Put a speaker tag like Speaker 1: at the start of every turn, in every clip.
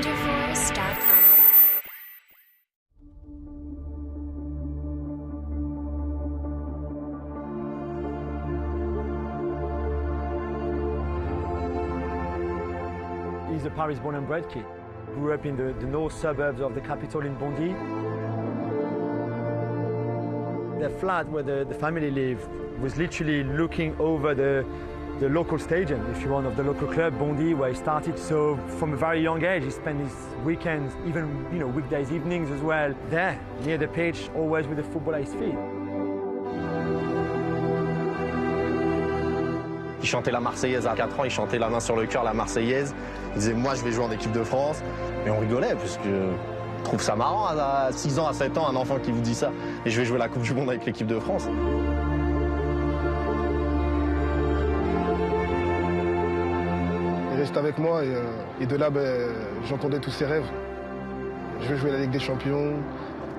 Speaker 1: wondervoice.com.
Speaker 2: He's a Paris born and bred kid. Grew up in the north suburbs of the capital in Bondy. The flat where the family lived was literally looking over the local stadium, if you want, of the local club, Bondy, where he started. So from a very young age, he spent his weekends, even weekdays, evenings as well, there, near the pitch, always with the football at his feet.
Speaker 3: Il chantait la Marseillaise à 4 ans, il chantait la main sur le cœur la Marseillaise. Il disait moi je vais jouer en équipe de France. Et on rigolait parce que je trouve ça marrant à 6 ans, à 7 ans, un enfant qui vous dit ça. Et je vais jouer la Coupe du Monde avec l'équipe de France.
Speaker 4: Il reste avec moi et de là j'entendais tous ses rêves. Je veux jouer la Ligue des Champions,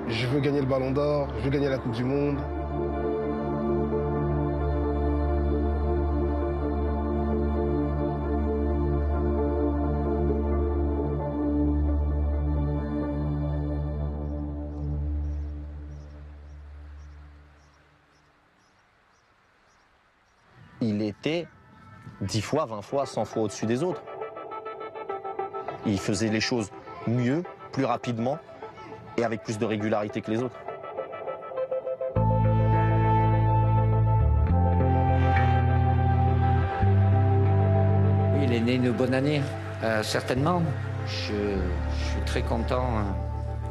Speaker 4: je veux gagner le Ballon d'Or, je veux gagner la Coupe du Monde.
Speaker 3: Il était 10 fois, 20 fois, 100 fois au-dessus des autres. Il faisait les choses mieux, plus rapidement et avec plus de régularité que les autres.
Speaker 5: Il est né une bonne année, certainement. Je suis très content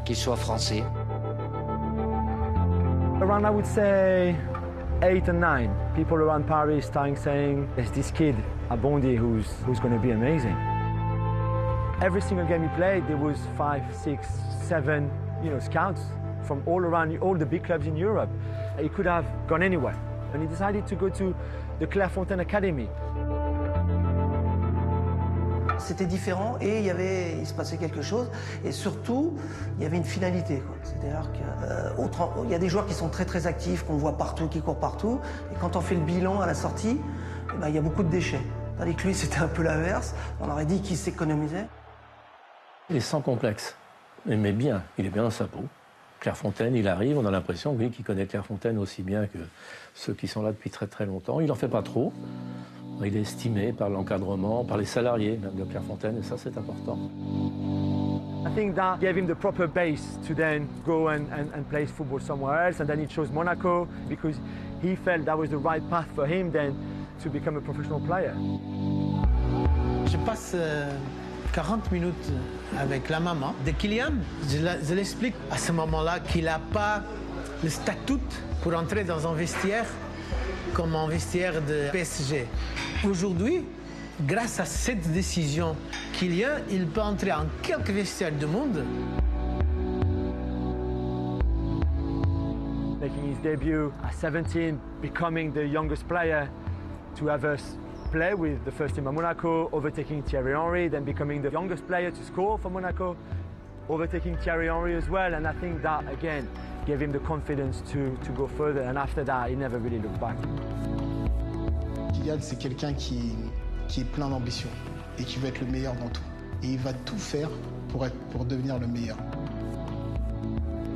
Speaker 5: qu'il soit français.
Speaker 2: Around, I would say, 8 and 9, people around Paris starting saying, there's this kid at Bondy who's going to be amazing. Every single game he played, there was 5, 6, 7, scouts from all around, all the big clubs in Europe. He could have gone anywhere, and he decided to go to the Clairefontaine Academy.
Speaker 6: C'était différent et il se passait quelque chose et surtout il y avait une finalité. C'est-à-dire qu'il y a des joueurs qui sont très très actifs, qu'on voit partout, qui courent partout et quand on fait le bilan à la sortie, il y a beaucoup de déchets. Tandis que lui c'était un peu l'inverse, on aurait dit qu'il s'économisait.
Speaker 7: Il est sans complexe, il est bien dans sa peau. Clairefontaine, il arrive, on a l'impression qu'il connaît Clairefontaine aussi bien que ceux qui sont là depuis très très longtemps. Il n'en fait pas trop. Il est estimé par l'encadrement, par les salariés même de Clairefontaine, et ça c'est important.
Speaker 2: I think that gave him the proper base to then go and play football somewhere else, and then he chose Monaco because he felt that was the right path for him then to become a professional player.
Speaker 8: Je passe 40 minutes avec la maman de Kylian. Je l'explique à ce moment-là qu'il n'a pas le statut pour entrer dans un vestiaire comme un vestiaire de PSG. Aujourd'hui, grâce à cette décision, Kylian, il peut entrer en quelques vestiaires du monde.
Speaker 2: Making his debut at 17, becoming the youngest player to ever play with the first team at Monaco, overtaking Thierry Henry, then becoming the youngest player to score for Monaco, overtaking Thierry Henry as well, and I think that, again, gave him the confidence to go further, and after that, he never really looked back.
Speaker 4: Kylian, c'est quelqu'un qui est plein d'ambition et qui veut être le meilleur dans tout. Et il va tout faire pour devenir le meilleur.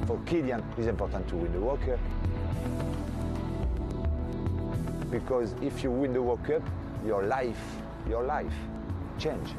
Speaker 9: For Kylian, it's important to win the World Cup. Because if you win the World Cup, your life change.